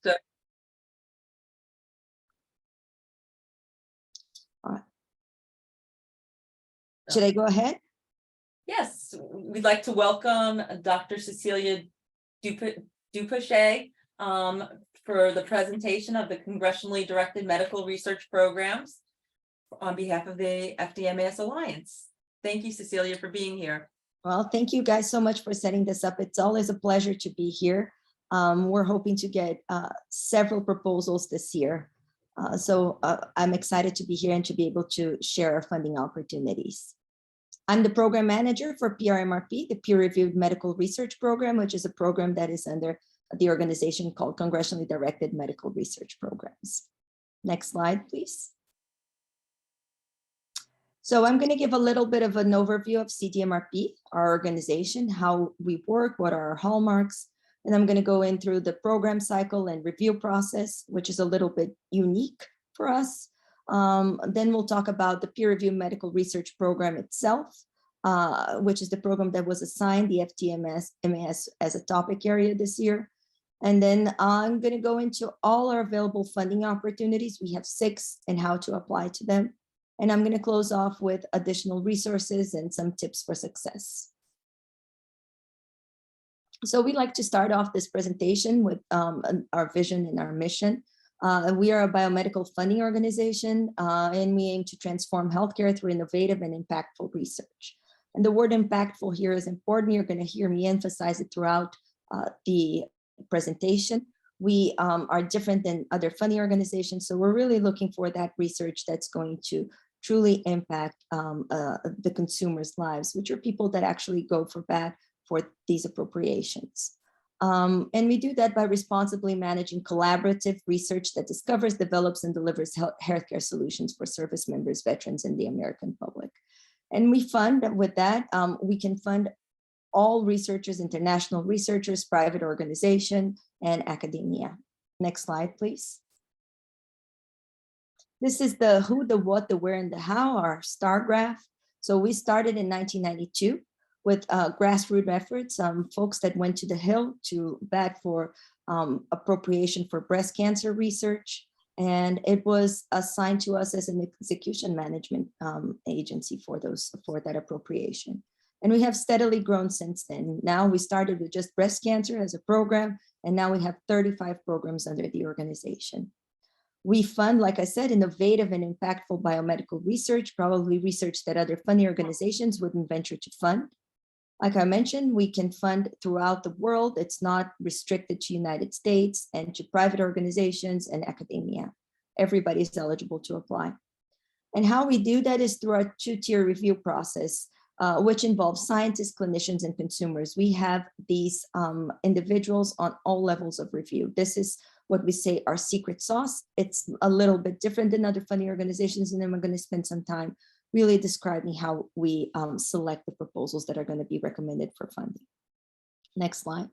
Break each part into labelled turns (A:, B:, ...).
A: So,
B: should I go ahead?
A: yes, we'd like to welcome Dr. Cecilia Dupecher for the presentation of the Congressionally Directed Medical Research Programs on behalf of the FDMAS Alliance. Thank you, Cecilia, for being here.
B: Well, thank you guys so much for setting this up. It's always a pleasure to be here. We're hoping to get several proposals this year. So I'm excited to be here and to be able to share our funding opportunities. I'm the program manager for PRMRP, the Peer-Reviewed Medical Research Program, which is a program that is under the organization called Congressionally Directed Medical Research Programs. Next slide, please. So I'm going to give a little bit of an overview of CDMRP, our organization, how we work, what are our hallmarks, and I'm going to go in through the program cycle and review process, which is a little bit unique for us. Then we'll talk about the peer review medical research program itself, which is the program that was assigned the FDMAS as a topic area this year. And then I'm going to go into all our available funding opportunities. We have 6 and how to apply to them. And I'm going to close off with additional resources and some tips for success. So we'd like to start off this presentation with our vision and our mission. We are a biomedical funding organization, and we aim to transform healthcare through innovative and impactful research. And the word impactful here is important. You're going to hear me emphasize it throughout the presentation. We are different than other funding organizations, so we're really looking for that research that's going to truly impact the consumers' lives, which are people that actually go for bat for these appropriations. And we do that by responsibly managing collaborative research that discovers, develops, and delivers healthcare solutions for service members, veterans, and the American public. And we fund with that, we can fund all researchers, international researchers, private organization, and academia. Next slide, please. This is the who, the what, the where, and the how, our star graph. So we started in 1992 with grassroots efforts, folks that went to the Hill to bat for appropriation for breast cancer research. And it was assigned to us as an execution management agency for that appropriation. And we have steadily grown since then. Now we started with just breast cancer as a program, and now we have 35 programs under the organization. We fund, like I said, innovative and impactful biomedical research, probably research that other funding organizations wouldn't venture to fund. Like I mentioned, we can fund throughout the world. It's not restricted to United States and to private organizations and academia. Everybody is eligible to apply. And how we do that is through our 2-tier review process, which involves scientists, clinicians, and consumers. We have these individuals on all levels of review. This is what we say our secret sauce. It's a little bit different than other funding organizations, and then we're going to spend some time really describing how we select the proposals that are going to be recommended for funding. Next slide.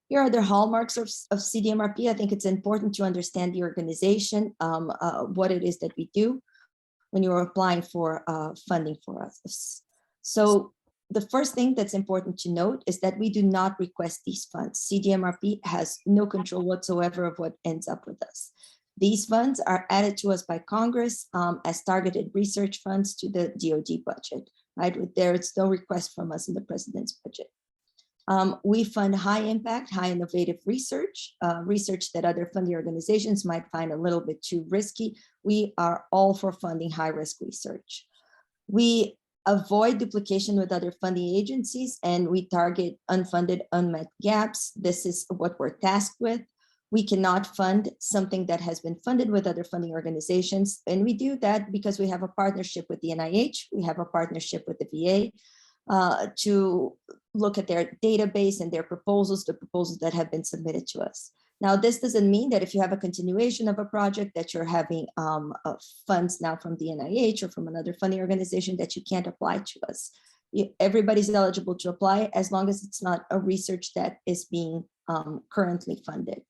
B: Here are the hallmarks of CDMRP. I think it's important to understand the organization, what it is that we do when you're applying for funding for us. So the first thing that's important to note is that we do not request these funds. CDMRP has no control whatsoever of what ends up with us. These funds are added to us by Congress as targeted research funds to the DoD budget, right? There's no request from us in the president's budget. We fund high impact, high innovative research, research that other funding organizations might find a little bit too risky. We are all for funding high risk research. We avoid duplication with other funding agencies, and we target unfunded, unmet gaps. This is what we're tasked with. We cannot fund something that has been funded with other funding organizations. And we do that because we have a partnership with the NIH. We have a partnership with the VA to look at their database and their proposals, the proposals that have been submitted to us. Now, this doesn't mean that if you have a continuation of a project that you're having funds now from the NIH or from another funding organization that you can't apply to us. Everybody's eligible to apply as long as it's not a research that is being currently funded.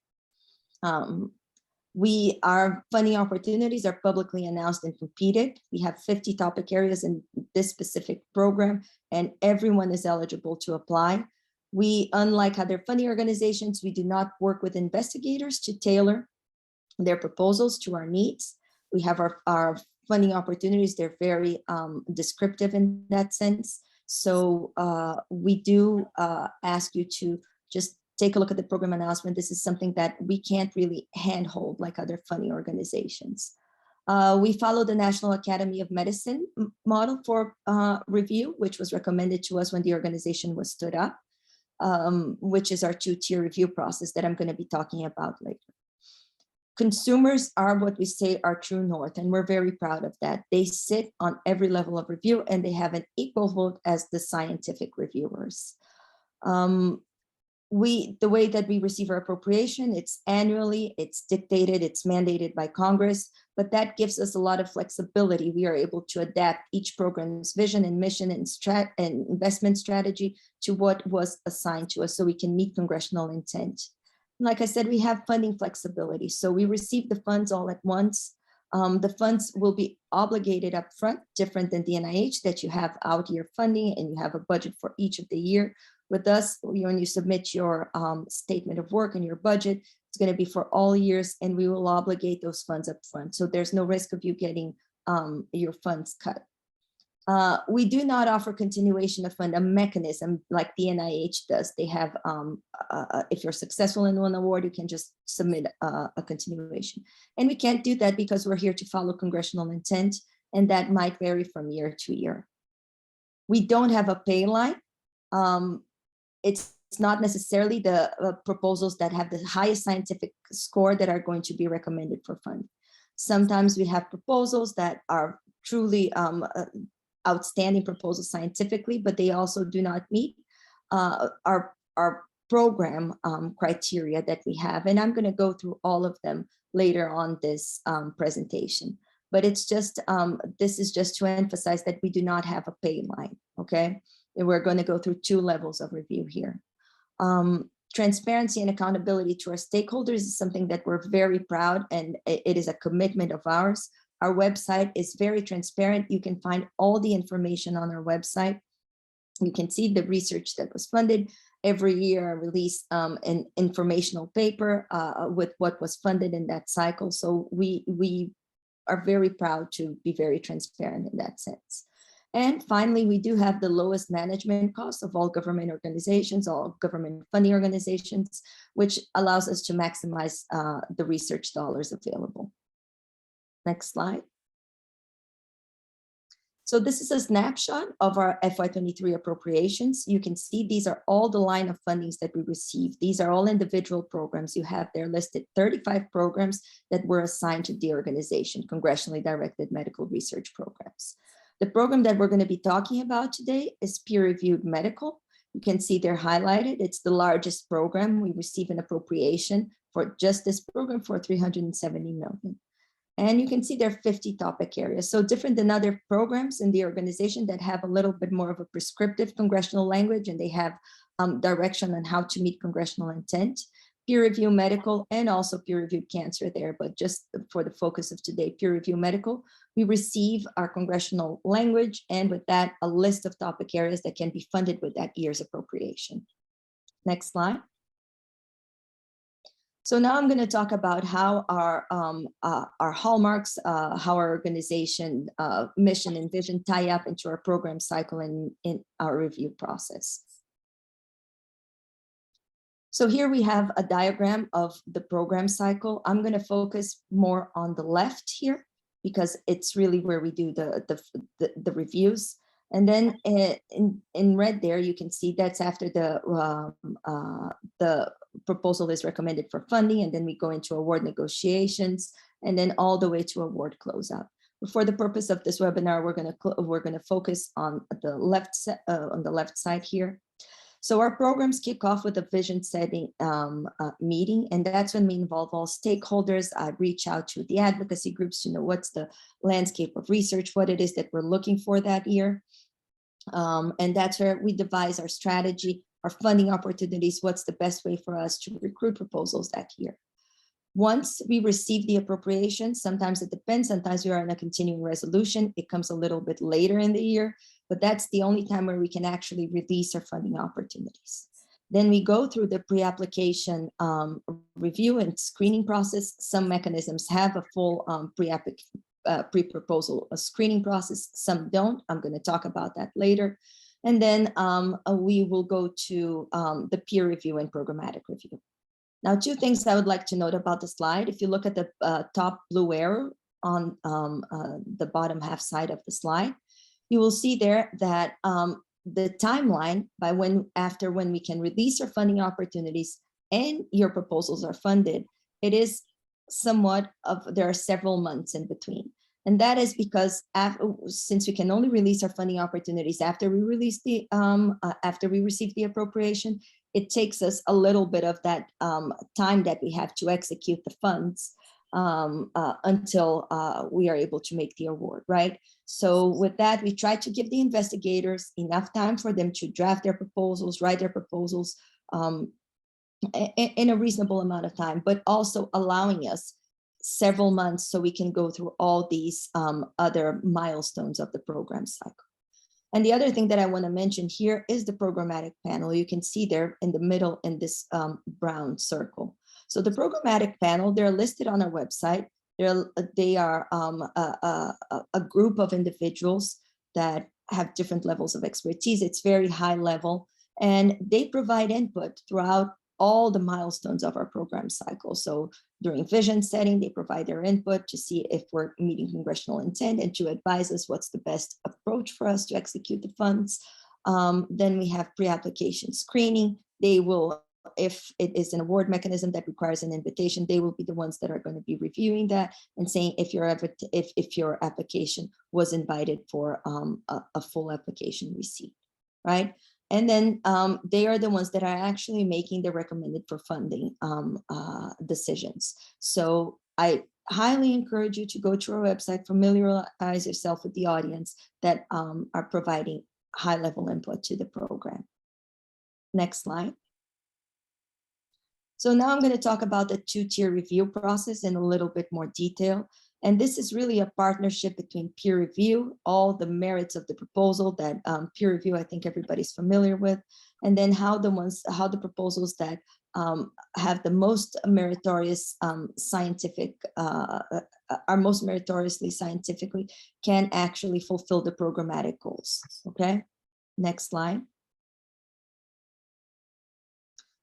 B: Our funding opportunities are publicly announced and competed. We have 50 topic areas in this specific program, and everyone is eligible to apply. We, unlike other funding organizations, we do not work with investigators to tailor their proposals to our needs. We have our funding opportunities. They're very descriptive in that sense. So we do ask you to just take a look at the program announcement. This is something that we can't really handhold like other funding organizations. We follow the National Academy of Medicine model for review, which was recommended to us when the organization was stood up, which is our 2-tier review process that I'm going to be talking about later. Consumers are what we say our true north, and we're very proud of that. They sit on every level of review and they have an equal vote as the scientific reviewers. The way that we receive our appropriation, it's annually, it's dictated, it's mandated by Congress, but that gives us a lot of flexibility. We are able to adapt each program's vision and mission and investment strategy to what was assigned to us so we can meet congressional intent. Like I said, we have funding flexibility. So we receive the funds all at once. The funds will be obligated up front, different than the NIH that you have out year funding and you have a budget for each of the year. With us, when you submit your statement of work and your budget, it's going to be for all years, and we will obligate those funds up front. So there's no risk of you getting your funds cut. We do not offer continuation of fund, a mechanism like the NIH does. They have, if you're successful in one award, you can just submit a continuation. And we can't do that because we're here to follow congressional intent, and that might vary from year to year. We don't have a pay line. It's not necessarily the proposals that have the highest scientific score that are going to be recommended for funding. Sometimes we have proposals that are truly outstanding proposals scientifically, but they also do not meet our program criteria that we have. And I'm going to go through all of them later on this presentation. But it's just, this is just to emphasize that we do not have a pay line, okay? And we're going to go through 2 levels of review here. Transparency and accountability to our stakeholders is something that we're very proud, and it is a commitment of ours. Our website is very transparent. You can find all the information on our website. You can see the research that was funded. Every year I release an informational paper with what was funded in that cycle. So we are very proud to be very transparent in that sense. And finally, we do have the lowest management costs of all government organizations, all government funding organizations, which allows us to maximize the research dollars available. Next slide. So this is a snapshot of our FY23 appropriations. You can see these are all the line of fundings that we received. These are all individual programs. You have there listed 35 programs that were assigned to the organization, congressionally directed medical research programs. The program that we're going to be talking about today is peer-reviewed medical. You can see they're highlighted. It's the largest program. We receive an appropriation for just this program for $370 million. And you can see there are 50 topic areas. So different than other programs in the organization that have a little bit more of a prescriptive congressional language, and they have direction on how to meet congressional intent. Peer review medical and also peer reviewed cancer there, but just for the focus of today, peer review medical, we receive our congressional language, and with that, a list of topic areas that can be funded with that year's appropriation. Next slide. So now I'm going to talk about how our hallmarks, how our organization mission and vision tie up into our program cycle and in our review process. So here we have a diagram of the program cycle. I'm going to focus more on the left here because it's really where we do the reviews. And then in red there, you can see that's after the proposal is recommended for funding, and then we go into award negotiations, and then all the way to award closeout. But for the purpose of this webinar, we're gonna focus on the left side here. So our programs kick off with a vision setting meeting, and that's when we involve all stakeholders. I reach out to the advocacy groups to know what's the landscape of research, what it is that we're looking for that year. And that's where we devise our strategy, our funding opportunities, what's the best way for us to recruit proposals that year. Once we receive the appropriation, sometimes it depends, sometimes we are in a continuing resolution, it comes a little bit later in the year, but that's the only time where we can actually release our funding opportunities. Then we go through the pre-application review and screening process. Some mechanisms have a full pre-proposal screening process, some don't. I'm going to talk about that later. And then we will go to the peer review and programmatic review. Now, two things I would like to note about the slide. If you look at the top blue arrow on the bottom half side of the slide, you will see there that the timeline by after when we can release our funding opportunities and your proposals are funded, it is somewhat of, there are several months in between. And that is because since we can only release our funding opportunities after we release the after we receive the appropriation, it takes us a little bit of that time that we have to execute the funds until we are able to make the award, right? So with that, we try to give the investigators enough time for them to draft their proposals, write their proposals in a reasonable amount of time, but also allowing us several months so we can go through all these other milestones of the program cycle. And the other thing that I want to mention here is the programmatic panel. You can see there in the middle in this brown circle. So the programmatic panel, they're listed on our website. They are a group of individuals that have different levels of expertise. It's very high level, and they provide input throughout all the milestones of our program cycle. So during vision setting, they provide their input to see if we're meeting congressional intent and to advise us what's the best approach for us to execute the funds. Then we have pre-application screening. They will, if it is an award mechanism that requires an invitation, they will be the ones that are going to be reviewing that and saying if your application was invited for a full application receipt, right? And then they are the ones that are actually making the recommended for funding decisions. So I highly encourage you to go to our website, familiarize yourself with the audience that are providing high-level input to the program. Next slide. So now I'm going to talk about the two-tier review process in a little bit more detail. And this is really a partnership between peer review, all the merits of the proposal that peer review, I think everybody's familiar with, and then how the proposals that have the most meritorious scientific, are most meritoriously scientifically can actually fulfill the programmatic goals. Okay, next slide.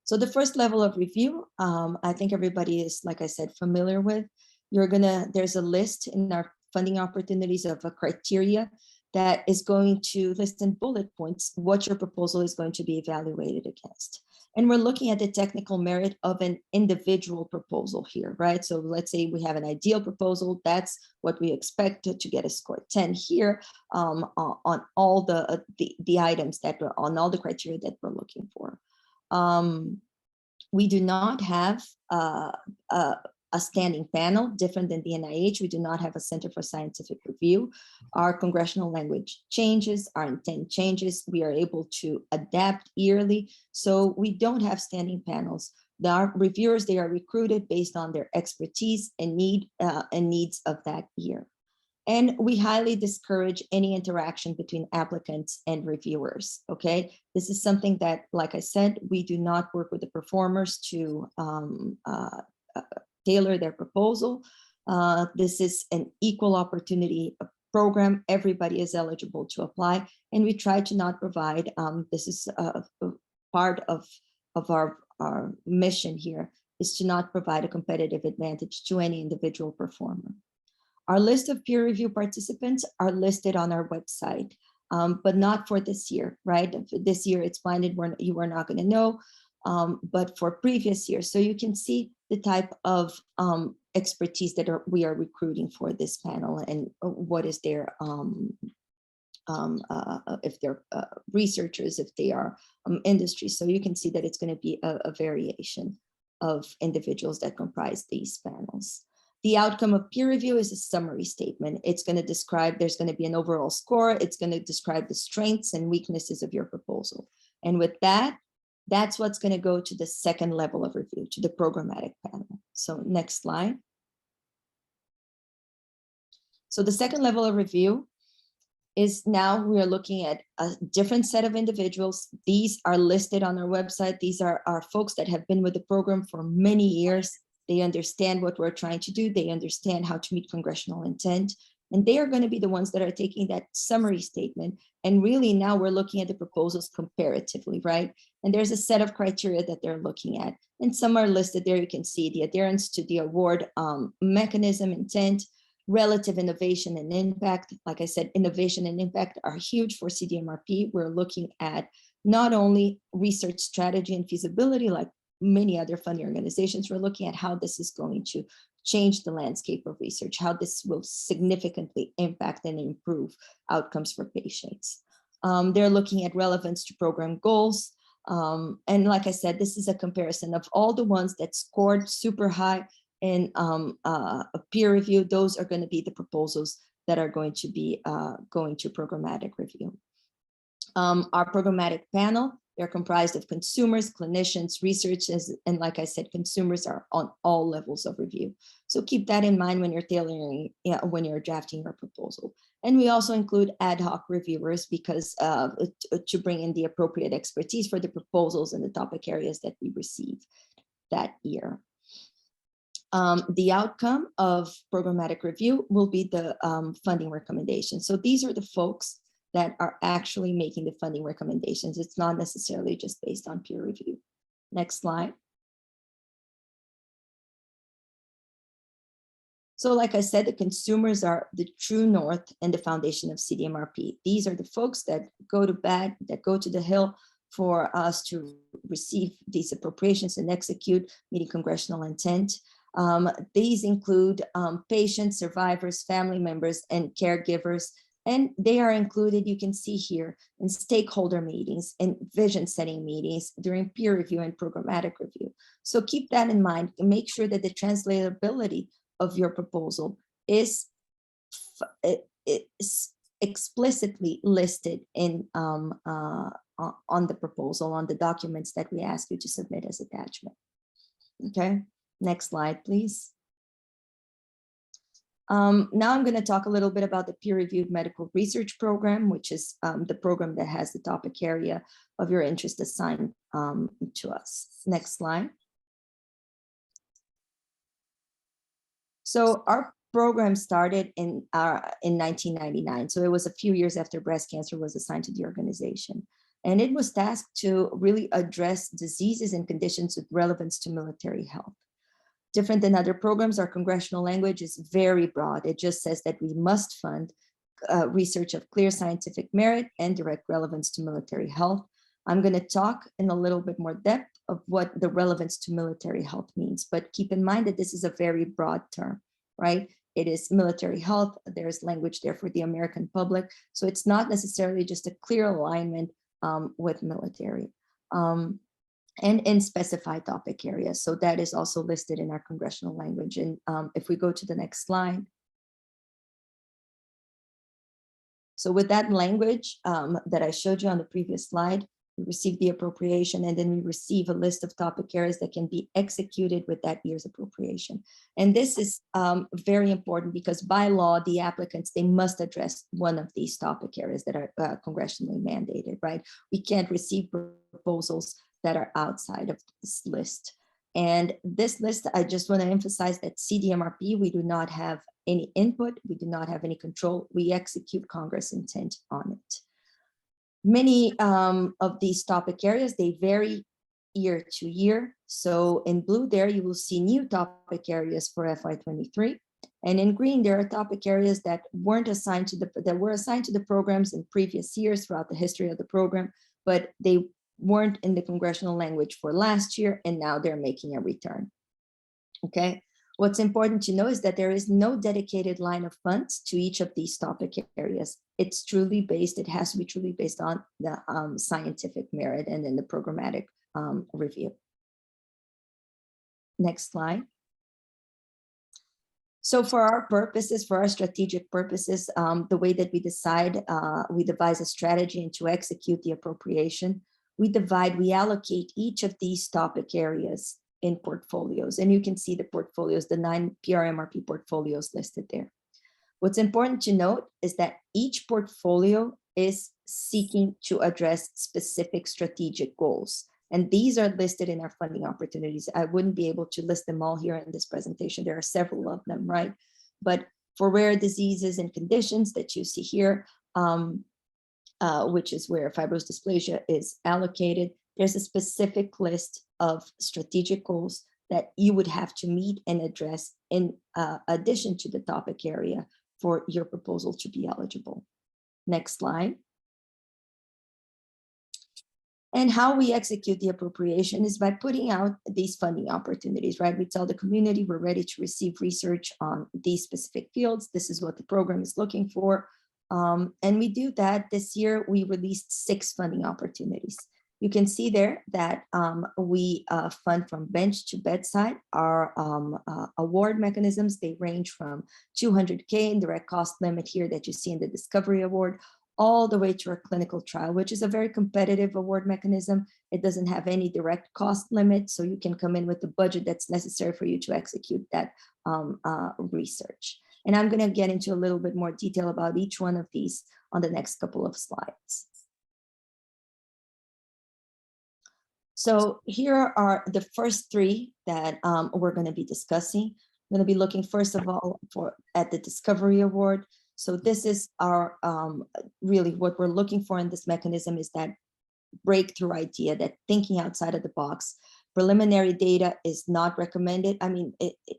B: So the first level of review, I think everybody is, like I said, familiar with. There's a list in our funding opportunities of a criteria that is going to list in bullet points what your proposal is going to be evaluated against. And we're looking at the technical merit of an individual proposal here, right? So let's say we have an ideal proposal, that's what we expect to get a score 10 here on all the items that are on all the criteria that we're looking for. We do not have a standing panel, different than the NIH. We do not have a Center for Scientific Review. Our congressional language changes, our intent changes. We are able to adapt yearly. So we don't have standing panels. Our reviewers, they are recruited based on their expertise and needs of that year. And we highly discourage any interaction between applicants and reviewers, okay? This is something that, like I said, we do not work with the performers to tailor their proposal. This is an equal opportunity program. Everybody is eligible to apply, and we try to not provide, this is a part of our mission here, is to not provide a competitive advantage to any individual performer. Our list of peer review participants are listed on our website, but not for this year, right? This year it's blinded, you are not going to know, but for previous years. So you can see the type of expertise that we are recruiting for this panel and what is their, if they're researchers, if they are industry. So you can see that it's going to be a variation of individuals that comprise these panels. The outcome of peer review is a summary statement. It's going to describe, there's going to be an overall score. It's going to describe the strengths and weaknesses of your proposal. And with that, that's what's going to go to the second level of review, to the programmatic panel. So next slide. So the second level of review is now we are looking at a different set of individuals. These are listed on our website. These are our folks that have been with the program for many years. They understand what we're trying to do. They understand how to meet congressional intent. And they are going to be the ones that are taking that summary statement. And really now we're looking at the proposals comparatively, right? And there's a set of criteria that they're looking at. And some are listed there. You can see the adherence to the award mechanism, intent, relative innovation and impact. Like I said, innovation and impact are huge for CDMRP. We're looking at not only research strategy and feasibility, like many other funding organizations, we're looking at how this is going to change the landscape of research, how this will significantly impact and improve outcomes for patients. They're looking at relevance to program goals. And like I said, this is a comparison of all the ones that scored super high in a peer review. Those are going to be the proposals that are going to be going to programmatic review. Our programmatic panel, they're comprised of consumers, clinicians, researchers, and like I said, consumers are on all levels of review. So keep that in mind when you're tailoring, when you're drafting your proposal. And we also include ad hoc reviewers because to bring in the appropriate expertise for the proposals and the topic areas that we receive that year. The outcome of programmatic review will be the funding recommendations. So these are the folks that are actually making the funding recommendations. It's not necessarily just based on peer review. Next slide. So like I said, the consumers are the true north and the foundation of CDMRP. These are the folks that go to bat, that go to the hill for us to receive these appropriations and execute meeting congressional intent. These include patients, survivors, family members, and caregivers. And they are included, you can see here, in stakeholder meetings and vision setting meetings during peer review and programmatic review. So keep that in mind and make sure that the translatability of your proposal is explicitly listed in on the proposal, on the documents that we ask you to submit as attachment. Okay, next slide, please. Now I'm going to talk a little bit about the peer-reviewed medical research program, which is the program that has the topic area of your interest assigned to us. Next slide. So our program started in 1999. So it was a few years after breast cancer was assigned to the organization. And it was tasked to really address diseases and conditions with relevance to military health. Different than other programs, our congressional language is very broad. It just says that we must fund research of clear scientific merit and direct relevance to military health. I'm going to talk in a little bit more depth of what the relevance to military health means, but keep in mind that this is a very broad term, right? It is military health. There's language there for the American public. So it's not necessarily just a clear alignment with military. And in specified topic areas. So that is also listed in our congressional language. And if we go to the next slide. So with that language that I showed you on the previous slide, we receive the appropriation and then we receive a list of topic areas that can be executed with that year's appropriation. And this is very important because by law, the applicants, they must address one of these topic areas that are congressionally mandated, right? We can't receive proposals that are outside of this list. And this list, I just want to emphasize that CDMRP, we do not have any input, we do not have any control, we execute Congress intent on it. Many of these topic areas, they vary year to year. So in blue there, you will see new topic areas for FY23. And in green, there are topic areas that weren't assigned to that were assigned to the programs in previous years throughout the history of the program, but they weren't in the congressional language for last year, and now they're making a return. Okay, what's important to know is that there is no dedicated line of funds to each of these topic areas. It's truly based, it has to be truly based on the scientific merit and then the programmatic review. Next slide. So for our purposes, for our strategic purposes, the way that we decide, we devise a strategy and to execute the appropriation, we allocate each of these topic areas in portfolios. And you can see the portfolios, the 9 PRMRP portfolios listed there. What's important to note is that each portfolio is seeking to address specific strategic goals. And these are listed in our funding opportunities. I wouldn't be able to list them all here in this presentation. There are several of them, right? But for rare diseases and conditions that you see here, which is where fibrous dysplasia is allocated, there's a specific list of strategic goals that you would have to meet and address in addition to the topic area for your proposal to be eligible. Next slide. And how we execute the appropriation is by putting out these funding opportunities, right? We tell the community we're ready to receive research on these specific fields. This is what the program is looking for. And we do that. This year, we released 6 funding opportunities. You can see there that we fund from bench to bedside. Our award mechanisms, they range from 200K in direct cost limit here that you see in the Discovery Award, all the way to our clinical trial, which is a very competitive award mechanism. It doesn't have any direct cost limit, so you can come in with the budget that's necessary for you to execute that research. And I'm going to get into a little bit more detail about each one of these on the next couple of slides. So here are the first 3 that we're going to be discussing. I'm going to be looking first of all at the Discovery Award. So this is our really what we're looking for in this mechanism is that breakthrough idea, that thinking outside of the box. Preliminary data is not recommended. I mean,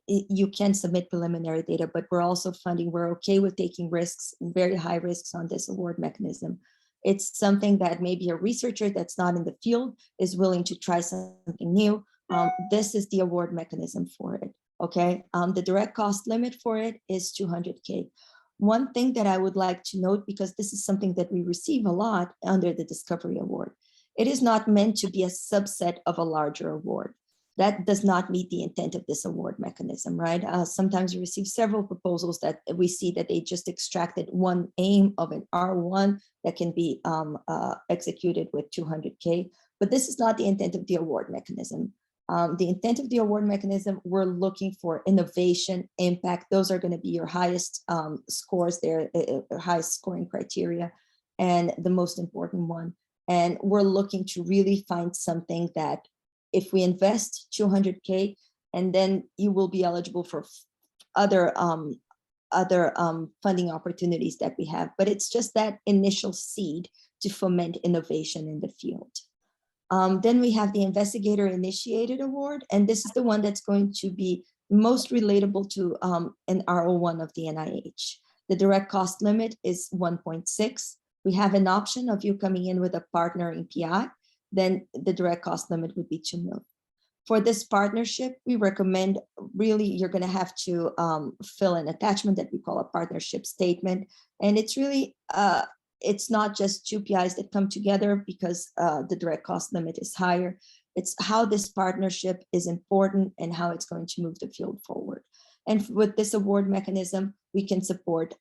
B: you can submit preliminary data, but we're also funding, we're okay with taking risks, very high risks on this award mechanism. It's something that maybe a researcher that's not in the field is willing to try something new. This is the award mechanism for it, okay? The direct cost limit for it is 200K. One thing that I would like to note, because this is something that we receive a lot under the Discovery Award, it is not meant to be a subset of a larger award. That does not meet the intent of this award mechanism, right? Sometimes we receive several proposals that we see that they just extracted one aim of an R1 that can be executed with 200K, but this is not the intent of the award mechanism. The intent of the award mechanism, we're looking for innovation, impact. Those are going to be your highest scores there, highest scoring criteria, and the most important one. And we're looking to really find something that if we invest 200K, and then you will be eligible for other funding opportunities that we have. But it's just that initial seed to foment innovation in the field. Then we have the Investigator Initiated Award, and this is the one that's going to be most relatable to an R01 of the NIH. The direct cost limit is 1.6. We have an option of you coming in with a partnering PI, then the direct cost limit would be 2 million. For this partnership, we recommend really you're going to have to fill an attachment that we call a partnership statement. And it's really, it's not just 2 PIs that come together because the direct cost limit is higher. It's how this partnership is important and how it's going to move the field forward. And with this award mechanism, we can support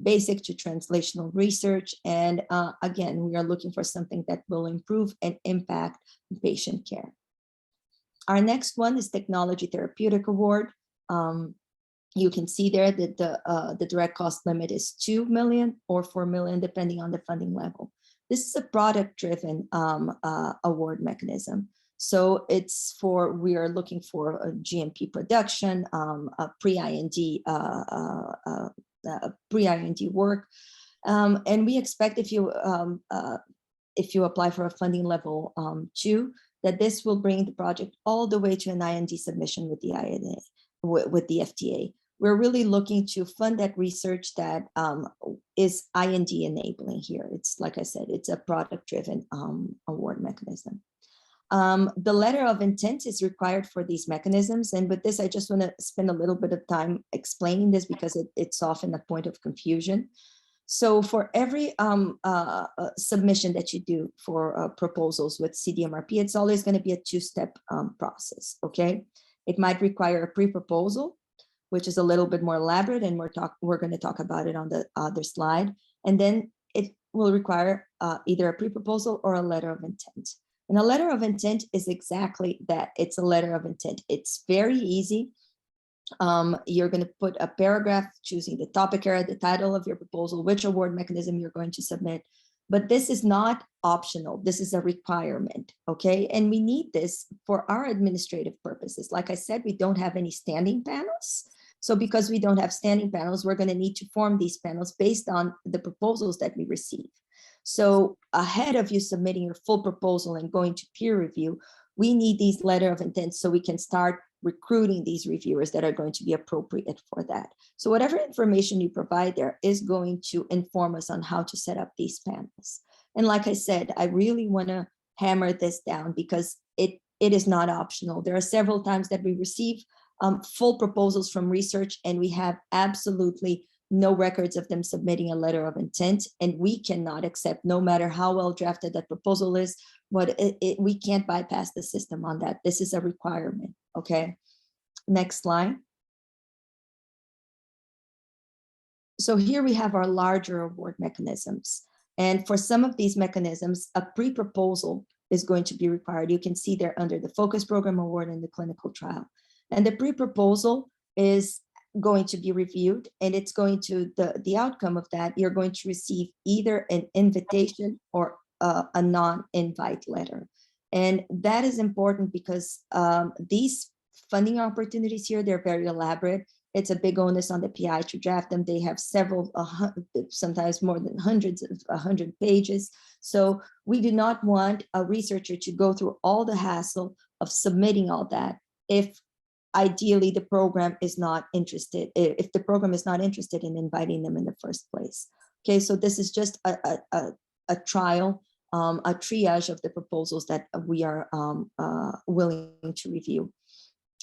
B: basic to translational research. And again, we are looking for something that will improve and impact patient care. Our next one is Technology Therapeutic Award. You can see there that the direct cost limit is 2 million or 4 million, depending on the funding level. This is a product-driven award mechanism. So it's for, we are looking for a GMP production, a pre-IND work. And we expect if you apply for a funding level 2, that this will bring the project all the way to an IND submission with the FDA. We're really looking to fund that research that is IND enabling here. It's, like I said, it's a product-driven award mechanism. The letter of intent is required for these mechanisms. And with this, I just want to spend a little bit of time explaining this because it's often a point of confusion. So for every submission that you do for proposals with CDMRP, it's always going to be a 2-step process, okay? It might require a pre-proposal, which is a little bit more elaborate, and we're going to talk about it on the other slide. And then it will require either a pre-proposal or a letter of intent. And a letter of intent is exactly that. It's a letter of intent. It's very easy. You're going to put a paragraph choosing the topic area, the title of your proposal, which award mechanism you're going to submit. But this is not optional. This is a requirement, okay? And we need this for our administrative purposes. Like I said, we don't have any standing panels. So because we don't have standing panels, we're going to need to form these panels based on the proposals that we receive. So ahead of you submitting your full proposal and going to peer review, we need these letter of intent so we can start recruiting these reviewers that are going to be appropriate for that. So whatever information you provide there is going to inform us on how to set up these panels. And like I said, I really want to hammer this down because it is not optional. There are several times that we receive full proposals from research and we have absolutely no records of them submitting a letter of intent, and we cannot accept, no matter how well drafted that proposal is, we can't bypass the system on that. This is a requirement, okay? Next slide. So here we have our larger award mechanisms. And for some of these mechanisms, a pre-proposal is going to be required. You can see there under the focus program award and the clinical trial. And the pre-proposal is going to be reviewed, and it's going to, the outcome of that, you're going to receive either an invitation or a non-invite letter. And that is important because these funding opportunities here, they're very elaborate. It's a big onus on the PI to draft them. They have several, sometimes more than hundreds of 100 pages. So we do not want a researcher to go through all the hassle of submitting all that if ideally the program is not interested, if the program is not interested in inviting them in the first place. Okay, so this is just a trial, a triage of the proposals that we are willing to review.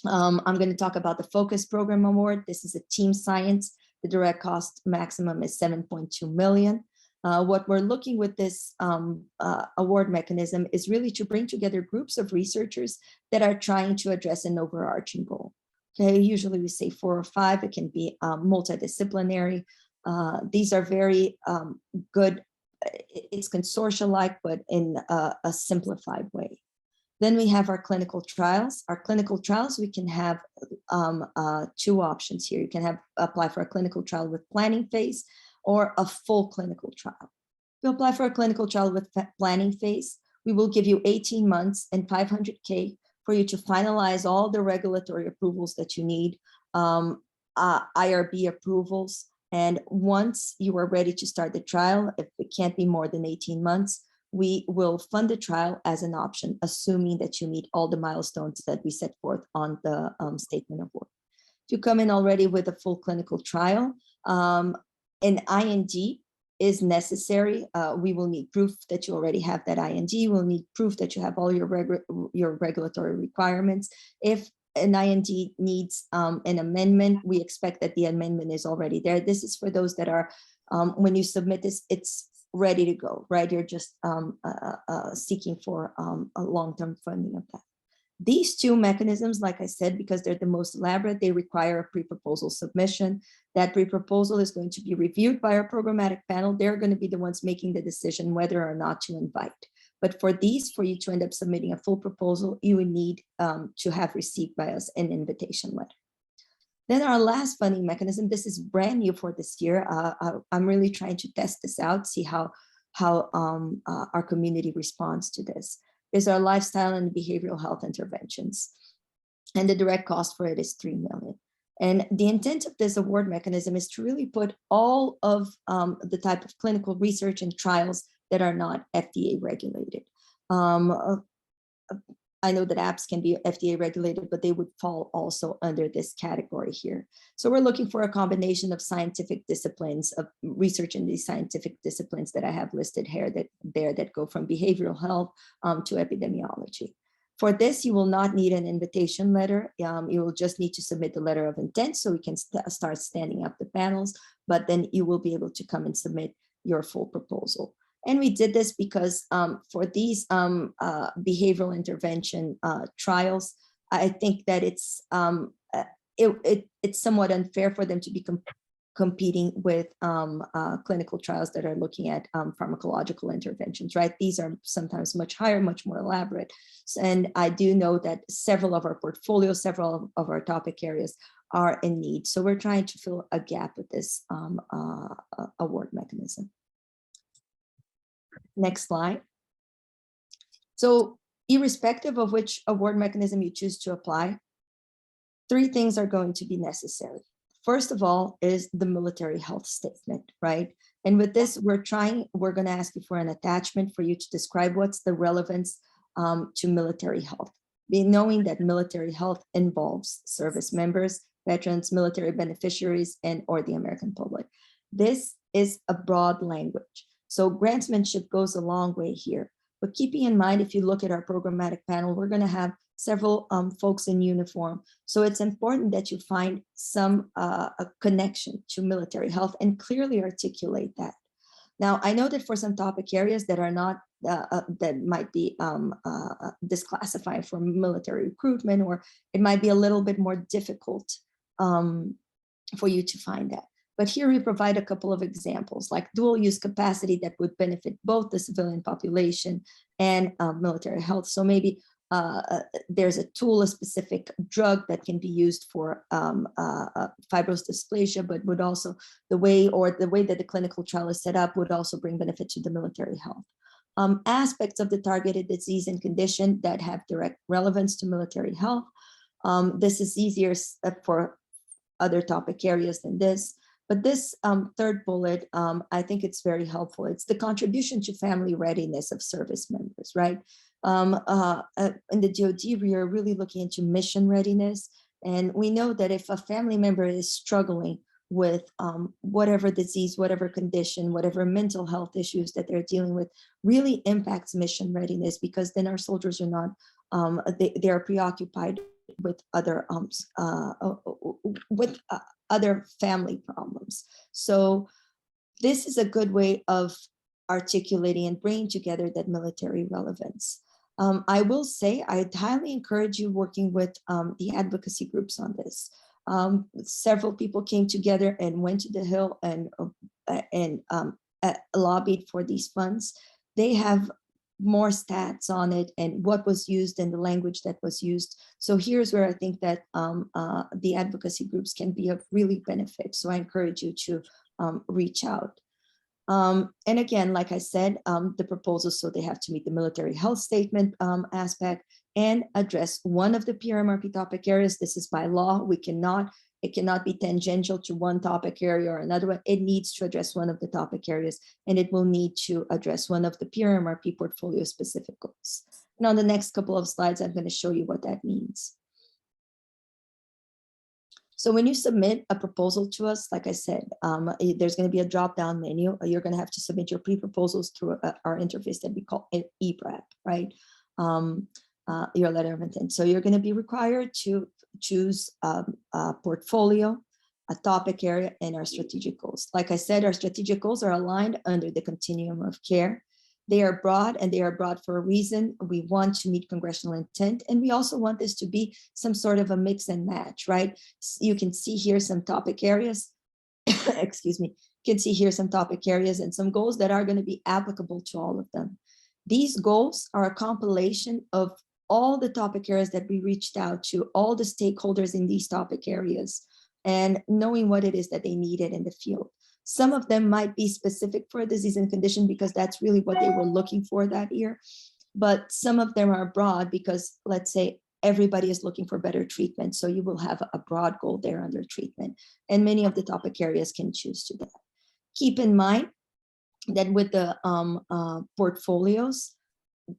B: I'm going to talk about the Focus Program Award. This is a team science. The direct cost maximum is 7.2 million. What we're looking with this award mechanism is really to bring together groups of researchers that are trying to address an overarching goal. Okay, usually we say 4 or 5. It can be multidisciplinary. These are very good. It's consortia-like, but in a simplified way. Then we have our clinical trials. Our clinical trials, we can have 2 options here. You can apply for a clinical trial with planning phase or a full clinical trial. If you apply for a clinical trial with planning phase, we will give you 18 months and 500K for you to finalize all the regulatory approvals that you need, IRB approvals. And once you are ready to start the trial, if it can't be more than 18 months, we will fund the trial as an option, assuming that you meet all the milestones that we set forth on the statement of work. If you come in already with a full clinical trial, an IND is necessary. We will need proof that you already have that IND. We'll need proof that you have all your regulatory requirements. If an IND needs an amendment, we expect that the amendment is already there. This is for those that are, when you submit this, it's ready to go, right? You're just seeking for a long-term funding of that. These 2 mechanisms, like I said, because they're the most elaborate, they require a pre-proposal submission. That pre-proposal is going to be reviewed by our programmatic panel. They're going to be the ones making the decision whether or not to invite. But for these, for you to end up submitting a full proposal, you would need to have received by us an invitation letter. Then our last funding mechanism, this is brand new for this year. I'm really trying to test this out, see how our community responds to this, is our lifestyle and behavioral health interventions. And the direct cost for it is 3 million. And the intent of this award mechanism is to really put all of the type of clinical research and trials that are not FDA regulated. I know that apps can be FDA regulated, but they would fall also under this category here. So we're looking for a combination of scientific disciplines, of research in these scientific disciplines that I have listed here that go from behavioral health to epidemiology. For this, you will not need an invitation letter. You will just need to submit the letter of intent so we can start standing up the panels, but then you will be able to come and submit your full proposal. And we did this because for these behavioral intervention trials, I think that it's somewhat unfair for them to be competing with clinical trials that are looking at pharmacological interventions, right? These are sometimes much higher, much more elaborate. And I do know that several of our portfolios, several of our topic areas are in need. So we're trying to fill a gap with this award mechanism. Next slide. So irrespective of which award mechanism you choose to apply, 3 things are going to be necessary. First of all is the military health statement, right? And with this, we're going to ask you for an attachment for you to describe what's the relevance to military health. Knowing that military health involves service members, veterans, military beneficiaries, and or the American public. This is a broad language. So grantsmanship goes a long way here. But keeping in mind, if you look at our programmatic panel, we're going to have several folks in uniform. So it's important that you find some a connection to military health and clearly articulate that. Now, I know that for some topic areas that are not, that might be disclassified from military recruitment, or it might be a little bit more difficult for you to find that. But here we provide a couple of examples, like dual use capacity that would benefit both the civilian population and military health. So maybe there's a tool, a specific drug that can be used for fibrous dysplasia, but would also the way that the clinical trial is set up would also bring benefit to the military health. Aspects of the targeted disease and condition that have direct relevance to military health. This is easier for other topic areas than this. But this third bullet, I think it's very helpful. It's the contribution to family readiness of service members, right? In the DoD, we are really looking into mission readiness. And we know that if a family member is struggling with whatever disease, whatever condition, whatever mental health issues that they're dealing with, really impacts mission readiness, because then our soldiers are not, they are preoccupied with other other family problems. So this is a good way of articulating and bringing together that military relevance. I will say I'd highly encourage you working with the advocacy groups on this. Several people came together and went to the Hill and lobbied for these funds. They have more stats on it and what was used and the language that was used. So here's where I think that the advocacy groups can be of really benefit. So I encourage you to reach out. And again, like I said, the proposals, so they have to meet the military health statement aspect and address one of the PRMRP topic areas. This is by law. It cannot be tangential to one topic area or another one. It needs to address one of the topic areas, and it will need to address one of the PRMRP portfolio specific goals. And on the next couple of slides, I'm going to show you what that means. So when you submit a proposal to us, like I said, there's going to be a drop-down menu. You're going to have to submit your pre-proposals through our interface that we call ePrep, right? Your letter of intent. So you're going to be required to choose a portfolio, a topic area, and our strategic goals. Like I said, our strategic goals are aligned under the continuum of care. They are broad, and they are broad for a reason. We want to meet congressional intent, and we also want this to be some sort of a mix and match, right? You can see here some topic areas, excuse me, you can see here some topic areas and some goals that are going to be applicable to all of them. These goals are a compilation of all the topic areas that we reached out to, all the stakeholders in these topic areas, and knowing what it is that they needed in the field. Some of them might be specific for a disease and condition because that's really what they were looking for that year. But some of them are broad because, let's say, everybody is looking for better treatment. So you will have a broad goal there under treatment. And many of the topic areas can choose to that. Keep in mind that with the portfolios,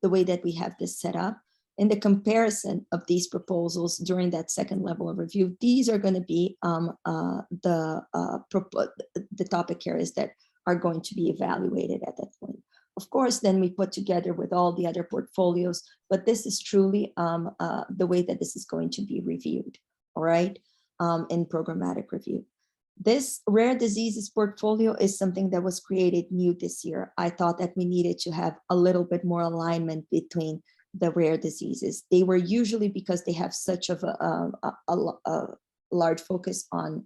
B: the way that we have this set up, in the comparison of these proposals during that second level of review, these are going to be the topic areas that are going to be evaluated at that point. Of course, then we put together with all the other portfolios, but this is truly the way that this is going to be reviewed, all right, in programmatic review. This rare diseases portfolio is something that was created new this year. I thought that we needed to have a little bit more alignment between the rare diseases. They were usually, because they have such of a large focus on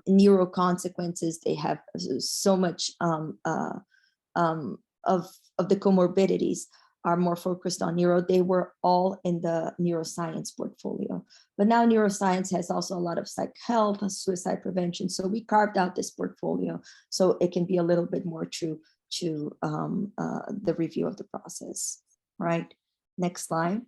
B: neuro consequences, they have so much of the comorbidities. are more focused on neuro, they were all in the neuroscience portfolio. But now neuroscience has also a lot of psych health, suicide prevention. So we carved out this portfolio so it can be a little bit more true to the review of the process, right? Next slide.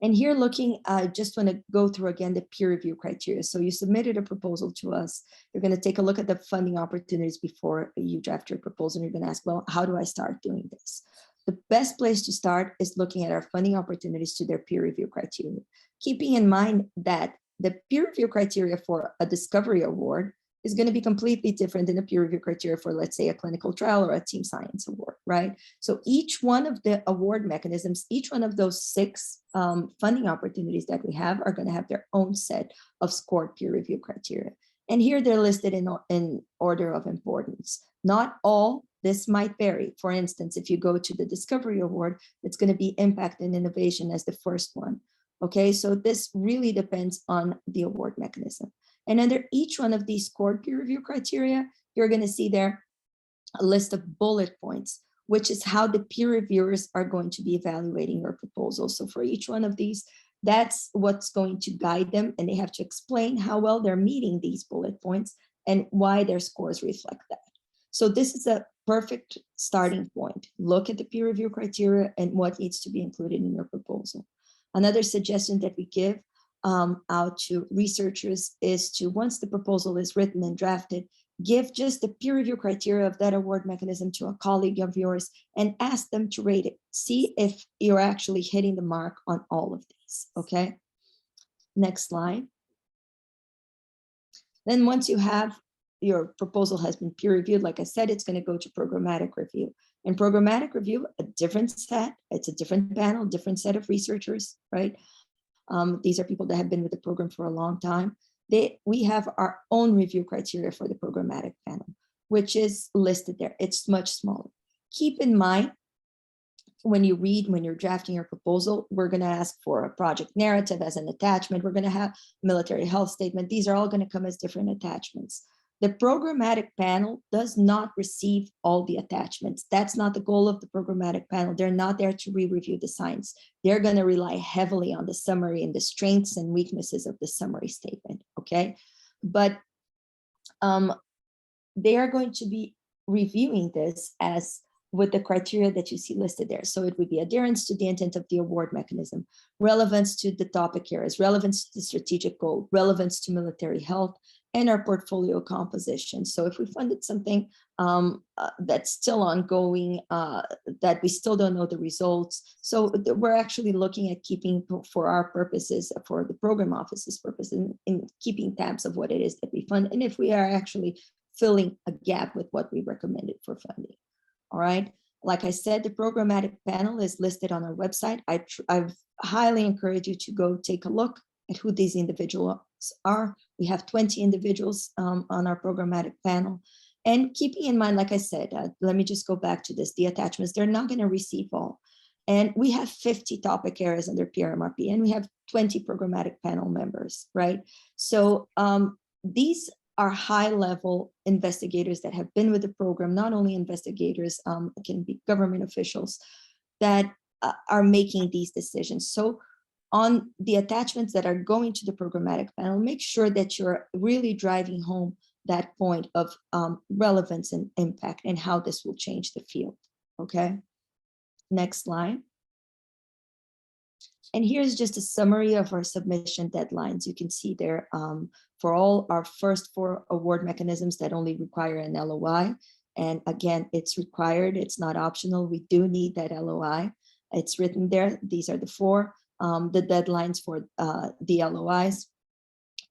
B: And here looking, I just want to go through again the peer review criteria. So you submitted a proposal to us. You're going to take a look at the funding opportunities before you draft your proposal. And you're going to ask, well, how do I start doing this? The best place to start is looking at our funding opportunities to their peer review criteria, keeping in mind that the peer review criteria for a discovery award is going to be completely different than the peer review criteria for, let's say, a clinical trial or a team science award, right? So each one of the award mechanisms, each one of those 6 funding opportunities that we have are going to have their own set of scored peer review criteria. And here they're listed in order of importance. Not all, this might vary. For instance, if you go to the Discovery Award, it's going to be impact and innovation as the first one. Okay, so this really depends on the award mechanism. And under each one of these scored peer review criteria, you're going to see there a list of bullet points, which is how the peer reviewers are going to be evaluating your proposal. So for each one of these, that's what's going to guide them, and they have to explain how well they're meeting these bullet points and why their scores reflect that. So this is a perfect starting point. Look at the peer review criteria and what needs to be included in your proposal. Another suggestion that we give out to researchers is to, once the proposal is written and drafted, give just the peer review criteria of that award mechanism to a colleague of yours and ask them to rate it. See if you're actually hitting the mark on all of these, okay? Next slide. Then once you have your proposal has been peer reviewed, like I said, it's going to go to programmatic review. And programmatic review, a different set, it's a different panel, different set of researchers, right? These are people that have been with the program for a long time. We have our own review criteria for the programmatic panel, which is listed there. It's much smaller. Keep in mind, when you're drafting your proposal, we're going to ask for a project narrative as an attachment. We're going to have military health statement. These are all going to come as different attachments. The programmatic panel does not receive all the attachments. That's not the goal of the programmatic panel. They're not there to re-review the science. They're going to rely heavily on the summary and the strengths and weaknesses of the summary statement, okay? But they are going to be reviewing this as with the criteria that you see listed there. So it would be adherence to the intent of the award mechanism, relevance to the topic areas, relevance to the strategic goal, relevance to military health, and our portfolio composition. So if we funded something that's still ongoing, that we still don't know the results, so we're actually looking at keeping, for our purposes, for the program office's purpose, in keeping tabs of what it is that we fund, and if we are actually filling a gap with what we recommended for funding. All right. Like I said, the programmatic panel is listed on our website. I highly encourage you to go take a look at who these individuals are. We have 20 individuals on our programmatic panel. And keeping in mind, like I said, let me just go back to this, the attachments, they're not going to receive all. And we have 50 topic areas under PRMRP, and we have 20 programmatic panel members, right? So these are high-level investigators that have been with the program, not only investigators, can be government officials that are making these decisions. So on the attachments that are going to the programmatic panel, make sure that you're really driving home that point of relevance and impact and how this will change the field, okay? Next slide. And here's just a summary of our submission deadlines. You can see there for all our first 4 award mechanisms that only require an LOI. And again, it's required, it's not optional. We do need that LOI. It's written there. These are the 4. The deadlines for the LOIs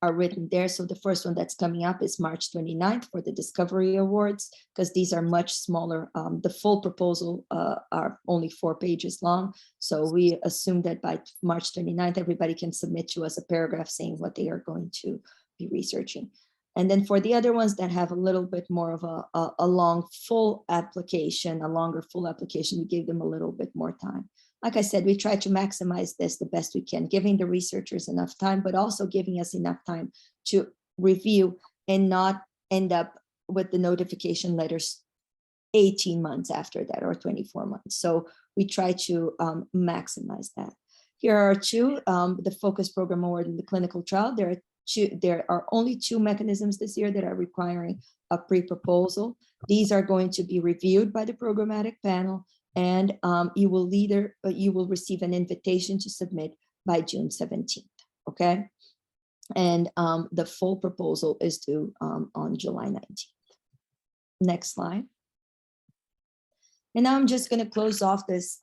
B: are written there. So the first one that's coming up is March 29th for the Discovery Awards, because these are much smaller. The full proposal are only 4 pages long. So we assume that by March 29th, everybody can submit to us a paragraph saying what they are going to be researching. And then for the other ones that have a little bit more of a long full application, a longer full application, we give them a little bit more time. Like I said, we try to maximize this the best we can, giving the researchers enough time, but also giving us enough time to review and not end up with the notification letters 18 months after that, or 24 months. So we try to maximize that. Here are two, the Focus Program Award and the clinical trial. There are only two mechanisms this year that are requiring a pre-proposal. These are going to be reviewed by the programmatic panel, and you will receive an invitation to submit by June 17th, okay? And the full proposal is due on July 19th. Next slide. And now I'm just going to close off this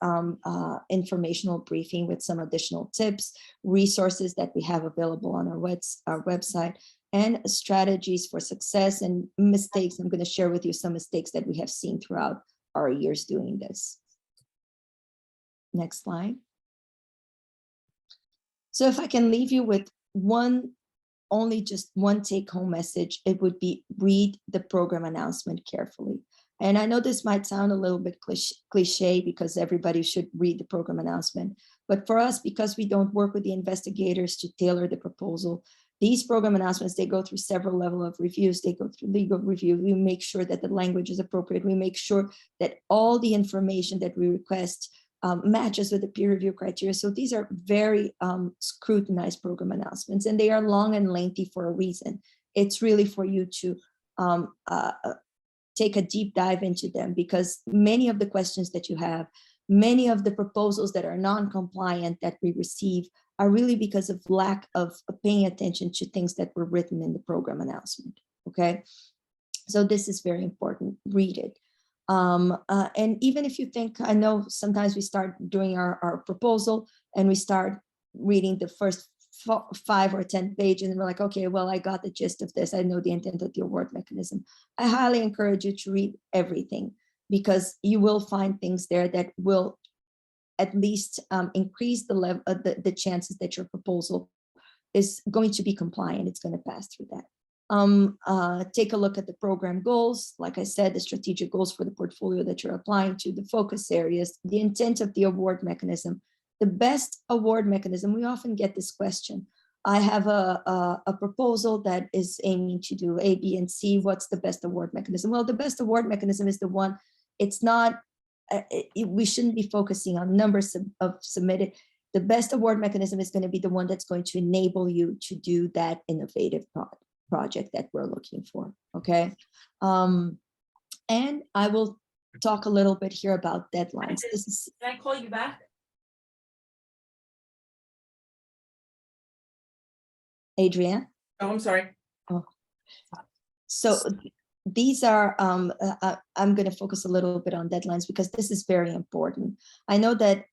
B: informational briefing with some additional tips, resources that we have available on our website, and strategies for success and mistakes. I'm going to share with you some mistakes that we have seen throughout our years doing this. Next slide. So if I can leave you with just one take-home message, it would be read the program announcement carefully. And I know this might sound a little bit cliche because everybody should read the program announcement, but for us, because we don't work with the investigators to tailor the proposal, these program announcements, they go through several levels of reviews. They go through legal review. We make sure that the language is appropriate. We make sure that all the information that we request matches with the peer review criteria. So these are very scrutinized program announcements, and they are long and lengthy for a reason. It's really for you to take a deep dive into them, because many of the questions that you have, many of the proposals that are non-compliant that we receive are really because of lack of paying attention to things that were written in the program announcement, okay? So this is very important, read it. And even if you think, I know sometimes we start doing our proposal and we start reading the first 5 or 10 pages and we're like, okay, well, I got the gist of this. I know the intent of the award mechanism. I highly encourage you to read everything, because you will find things there that will at least increase the level, the chances that your proposal is going to be compliant. It's going to pass through that. Take a look at the program goals. Like I said, the strategic goals for the portfolio that you're applying to, the focus areas, the intent of the award mechanism, the best award mechanism. We often get this question. I have a proposal that is aiming to do A, B, and C. What's the best award mechanism? Well, the best award mechanism is the one, it's not, we shouldn't be focusing on numbers of submitted. The best award mechanism is going to be the one that's going to enable you to do that innovative project that we're looking for, okay? And I will talk a little bit here about deadlines.
A: Can I call you back?
B: Adrienne?
A: Oh, I'm sorry.
B: Oh. So these are, I'm going to focus a little bit on deadlines because this is very important. I know that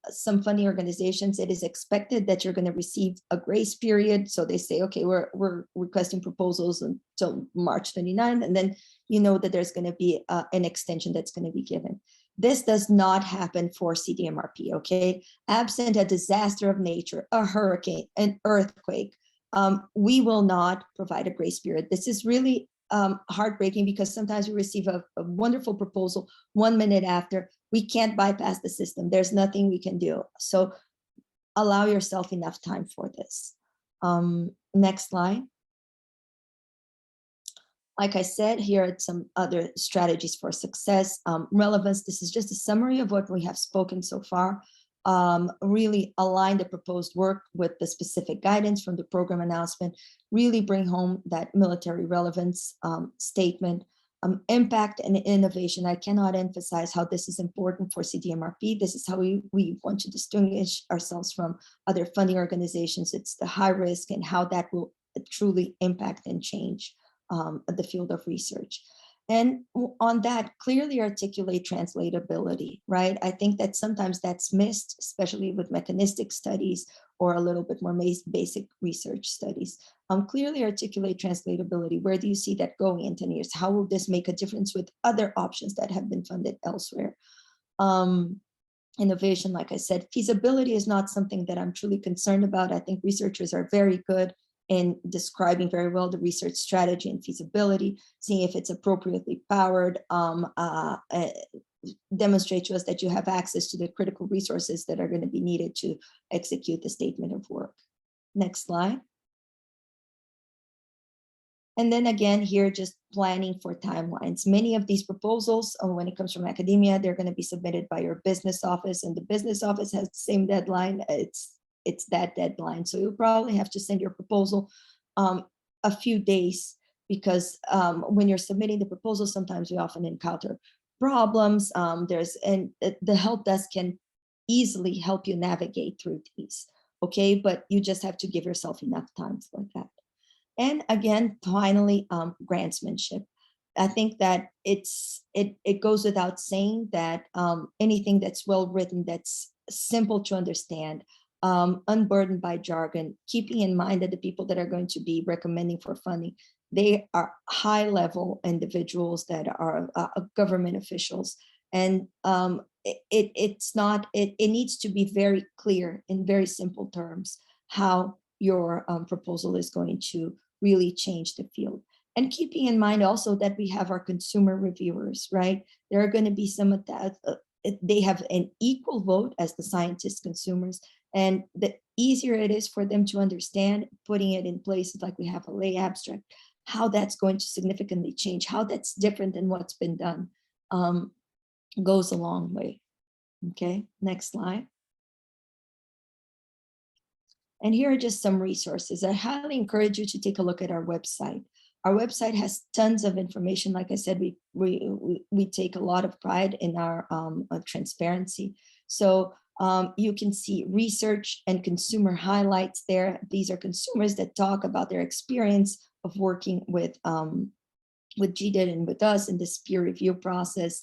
B: some funding organizations, it is expected that you're going to receive a grace period. So they say, okay, we're requesting proposals until March 29th. And then you know that there's going to be an extension that's going to be given. This does not happen for CDMRP, okay? Absent a disaster of nature, a hurricane, an earthquake, we will not provide a grace period. This is really heartbreaking, because sometimes we receive a wonderful proposal 1 minute after. We can't bypass the system. There's nothing we can do. So allow yourself enough time for this. Next slide. Like I said, here are some other strategies for success. Relevance, this is just a summary of what we have spoken so far. Really align the proposed work with the specific guidance from the program announcement, really bring home that military relevance statement. Impact and innovation. I cannot emphasize how this is important for CDMRP. This is how we want to distinguish ourselves from other funding organizations. It's the high risk and how that will truly impact and change the field of research. And on that, clearly articulate translatability, right? I think that sometimes that's missed, especially with mechanistic studies or a little bit more basic research studies. Clearly articulate translatability. Where do you see that going in 10 years? How will this make a difference with other options that have been funded elsewhere? Innovation, like I said, feasibility is not something that I'm truly concerned about. I think researchers are very good in describing very well the research strategy and feasibility, seeing if it's appropriately powered, demonstrate to us that you have access to the critical resources that are going to be needed to execute the statement of work. Next slide. And then again, here, just planning for timelines. Many of these proposals, when it comes from academia, they're going to be submitted by your business office, and the business office has the same deadline. It's that deadline. So you'll probably have to send your proposal a few days, because when you're submitting the proposal, sometimes we often encounter problems. The help desk can easily help you navigate through these. Okay, but you just have to give yourself enough time for that. And again, finally, grantsmanship. I think that it goes without saying that anything that's well written, that's simple to understand, unburdened by jargon, keeping in mind that the people that are going to be recommending for funding, they are high level individuals that are government officials. And it needs to be very clear in very simple terms how your proposal is going to really change the field. And keeping in mind also that we have our consumer reviewers, right? There are going to be some of that, they have an equal vote as the scientists, consumers, and the easier it is for them to understand, putting it in places like we have a lay abstract, how that's going to significantly change, how that's different than what's been done, goes a long way. Okay, next slide. And here are just some resources. I highly encourage you to take a look at our website. Our website has tons of information. Like I said, we take a lot of pride in our transparency. So you can see research and consumer highlights there. These are consumers that talk about their experience of working with GDIT and with us in this peer review process.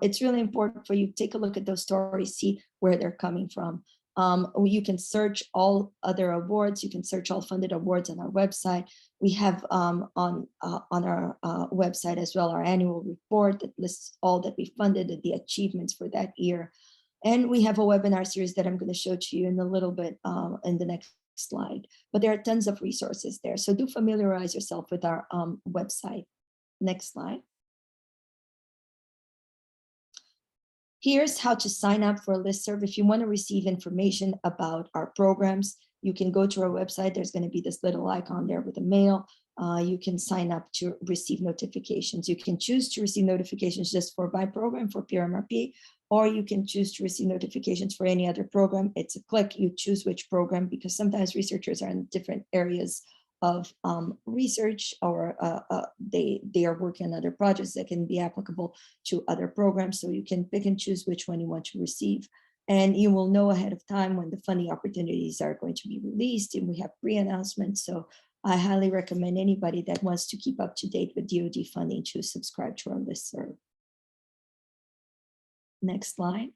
B: It's really important for you to take a look at those stories, see where they're coming from. You can search all other awards. You can search all funded awards on our website. We have on our website as well our annual report that lists all that we funded and the achievements for that year. And we have a webinar series that I'm going to show to you in a little bit in the next slide. But there are tons of resources there. So do familiarize yourself with our website. Next slide. Here's how to sign up for a listserv. If you want to receive information about our programs, you can go to our website. There's going to be this little icon there with a mail. You can sign up to receive notifications. You can choose to receive notifications just for my program, for PRMRP, or you can choose to receive notifications for any other program. It's a click, you choose which program, because sometimes researchers are in different areas of research, or they are working on other projects that can be applicable to other programs. So you can pick and choose which one you want to receive. And you will know ahead of time when the funding opportunities are going to be released, and we have pre-announcements. So I highly recommend anybody that wants to keep up to date with DoD funding to subscribe to our listserv. Next slide.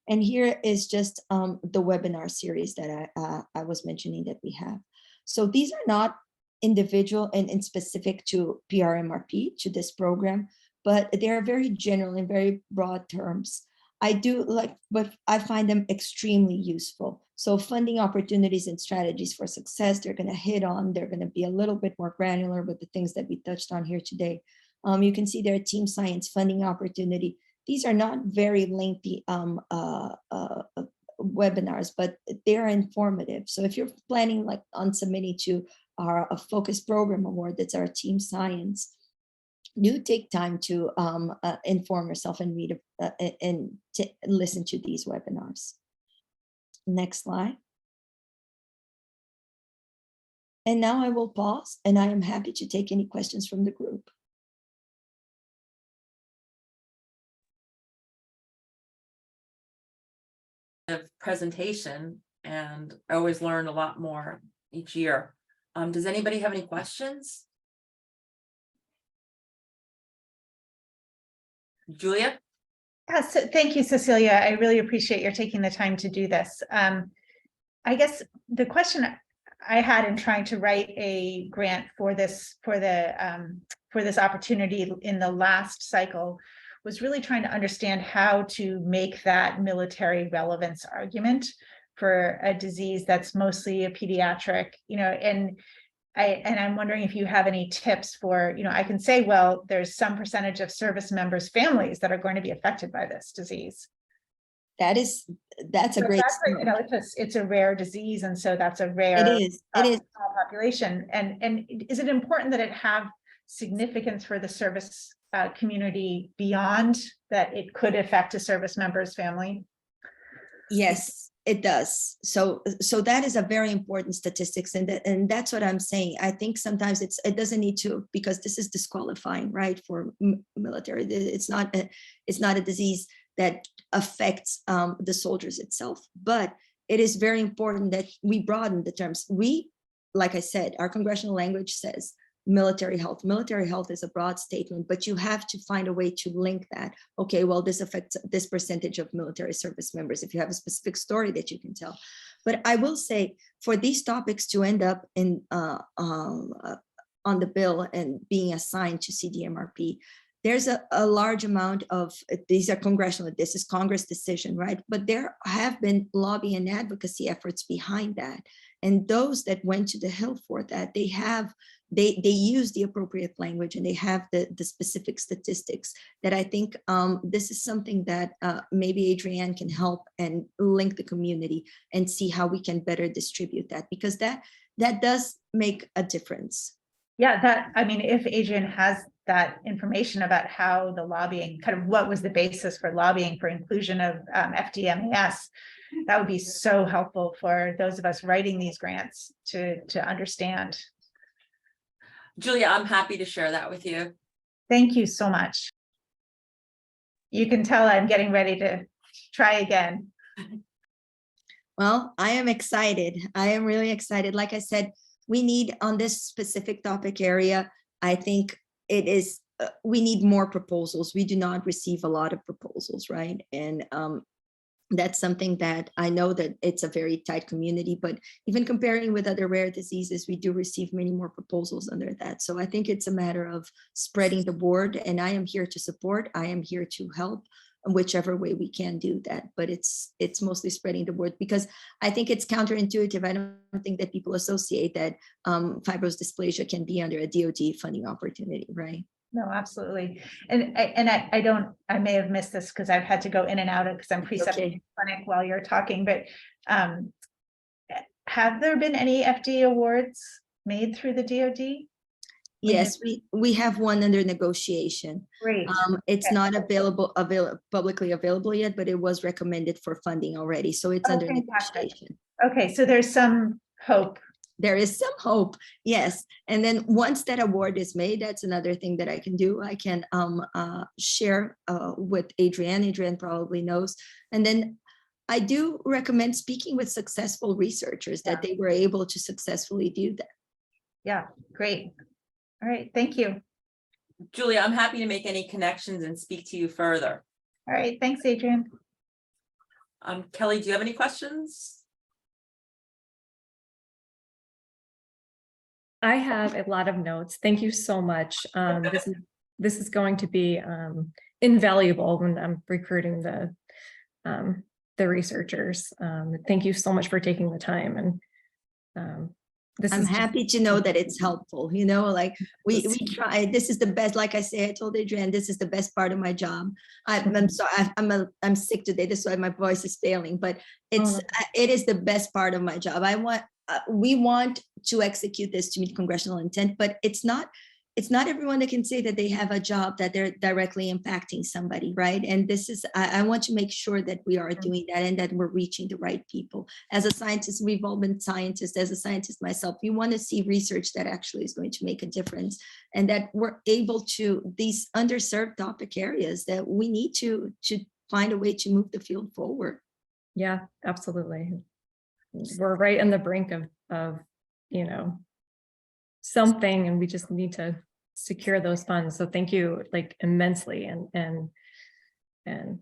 B: And here is just the webinar series that I was mentioning that we have. So these are not individual and specific to PRMRP, to this program, but they are very general and very broad terms. I do like, but I find them extremely useful. So funding opportunities and strategies for success, they're going to hit on, they're going to be a little bit more granular with the things that we touched on here today. You can see there team science funding opportunity. These are not very lengthy webinars, but they're informative. So if you're planning like on submitting to a focus program award, that's our team science, do take time to inform yourself and read and listen to these webinars. Next slide. And now I will pause, and I am happy to take any questions from the group.
A: Presentation, and I always learn a lot more each year. Does anybody have any questions? Julia?
C: Yes, thank you, Cecilia. I really appreciate your taking the time to do this. I guess the question I had in trying to write a grant for this opportunity in the last cycle was really trying to understand how to make that military relevance argument for a disease that's mostly a pediatric, and I'm wondering if you have any tips for, I can say, well, there's some percentage of service members' families that are going to be affected by this disease.
B: That's a
C: But
B: great
C: that's like, you
B: start.
C: know, it's a rare disease, and so that's a rare
B: It is.
C: small population. And is it important that it have significance for the service community beyond that it could affect a service member's family?
B: Yes, it does. So that is a very important statistics, and that's what I'm saying. I think sometimes it doesn't need to, because this is disqualifying, right, for military. It's not a disease that affects the soldiers itself, but it is very important that we broaden the terms. Like I said, our congressional language says military health. Military health is a broad statement, but you have to find a way to link that. Okay, well, this affects this percentage of military service members, if you have a specific story that you can tell. But I will say, for these topics to end up in on the bill and being assigned to CDMRP, there's a large amount of, these are congressional, this is Congress decision, right? But there have been lobby and advocacy efforts behind that. And those that went to the Hill for that, they use the appropriate language, and they have the specific statistics that I think this is something that maybe Adrienne can help and link the community and see how we can better distribute that, because that does make a difference.
C: Yeah, I mean, if Adrienne has that information about how the lobbying, kind of what was the basis for lobbying for inclusion of FDMAS, that would be so helpful for those of us writing these grants to understand.
A: Julia, I'm happy to share that with you.
C: Thank you so much. You can tell I'm getting ready to try again.
B: Well, I am excited. I am really excited. Like I said, we need, on this specific topic area, I think it is, we need more proposals. We do not receive a lot of proposals, right? And that's something that I know that it's a very tight community, but even comparing with other rare diseases, we do receive many more proposals under that. So I think it's a matter of spreading the word, and I am here to support. I am here to help in whichever way we can do that, but it's mostly spreading the word, because I think it's counterintuitive. I don't think that people associate that fibrous dysplasia can be under a DoD funding opportunity, right?
C: No, absolutely. And I may have missed this because I've had to go in and out because I'm precepting clinic while you're talking, but have there been any FD awards made through the DoD?
B: Yes, we have one under negotiation.
C: Great.
B: It's not publicly available yet, but it was recommended for funding already. So it's under negotiation.
C: Okay, so there's some hope.
B: There is some hope, yes. And then once that award is made, that's another thing that I can do. I can share with Adrienne. Adrienne probably knows. And then I do recommend speaking with successful researchers that they were able to successfully do that. Yeah,
C: great. All right, thank you.
A: Julia, I'm happy to make any connections and speak to you further.
C: All right, thanks, Adrienne.
A: Kelly, do you have any questions?
D: I have a lot of notes. Thank you so much. This is going to be invaluable when I'm recruiting the researchers. Thank you so much for taking the time, and
B: I'm happy to know that it's helpful. You know, like we try. This is the best. Like I say, I told Adrienne, this is the best part of my job. I'm sorry, I'm sick today. This is why my voice is failing. But it is the best part of my job. We want to execute this to meet congressional intent, but it's not everyone that can say that they have a job that they're directly impacting somebody, right? And this is, I want to make sure that we are doing that and that we're reaching the right people. As a scientist, we've all been scientists. As a scientist myself, we want to see research that actually is going to make a difference, and that we're able to, these underserved topic areas, that we need to find a way to move the field forward.
D: Yeah, absolutely. We're right on the brink of you know, something, and we just need to secure those funds. So thank you, like, immensely. And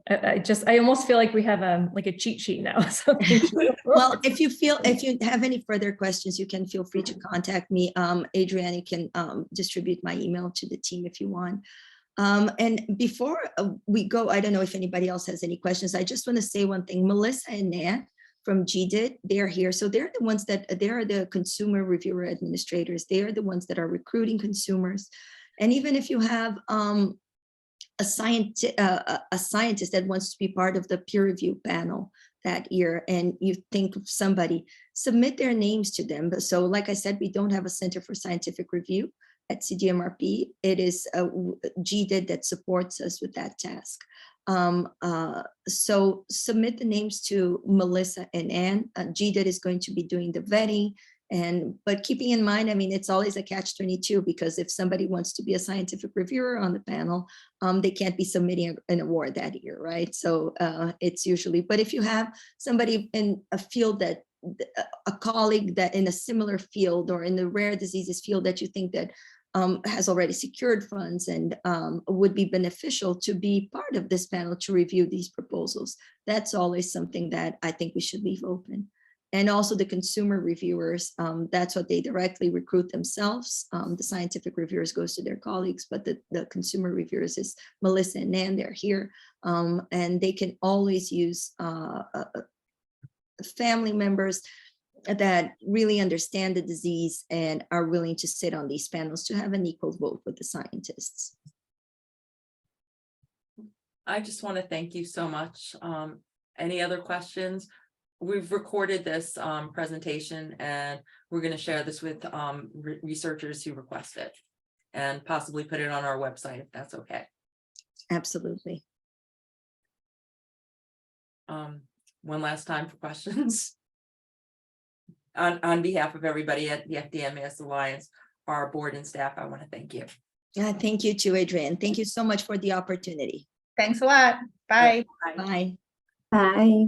D: I almost feel like we have a cheat sheet now. So thank you.
B: Well, if you have any further questions, you can feel free to contact me. Adrienne, you can distribute my email to the team if you want. And before we go, I don't know if anybody else has any questions. I just want to say one thing. Melissa and Nat from GDIT, they're here. So they're the ones that, they are the consumer reviewer administrators. They are the ones that are recruiting consumers. And even if you have a scientist that wants to be part of the peer review panel that year, and you think of somebody, submit their names to them. But so, like I said, we don't have a Center for Scientific Review at CDMRP. It is GDID that supports us with that task. So submit the names to Melissa and Anne. GDID is going to be doing the vetting. But keeping in mind, I mean, it's always a catch-22, because if somebody wants to be a scientific reviewer on the panel, they can't be submitting an award that year, right? So it's usually, but if you have somebody in a field that, a colleague that in a similar field or in the rare diseases field that you think that has already secured funds and would be beneficial to be part of this panel to review these proposals, that's always something that I think we should leave open. And also the consumer reviewers, that's what they directly recruit themselves. The scientific reviewers goes to their colleagues, but the consumer reviewers is Melissa and Nan, they're here. And they can always use family members that really understand the disease and are willing to sit on these panels to have an equal vote with the scientists.
A: I just want to thank you so much. Any other questions? We've recorded this presentation, and we're going to share this with researchers who request it, and possibly put it on our website if that's okay.
B: Absolutely.
A: One last time for questions. On behalf of everybody at the FDMAS Alliance, our board and staff, I want to thank you.
B: Thank you too, Adrienne. Thank you so much for the opportunity.
C: Thanks a lot. Bye.
B: Bye.
E: Bye.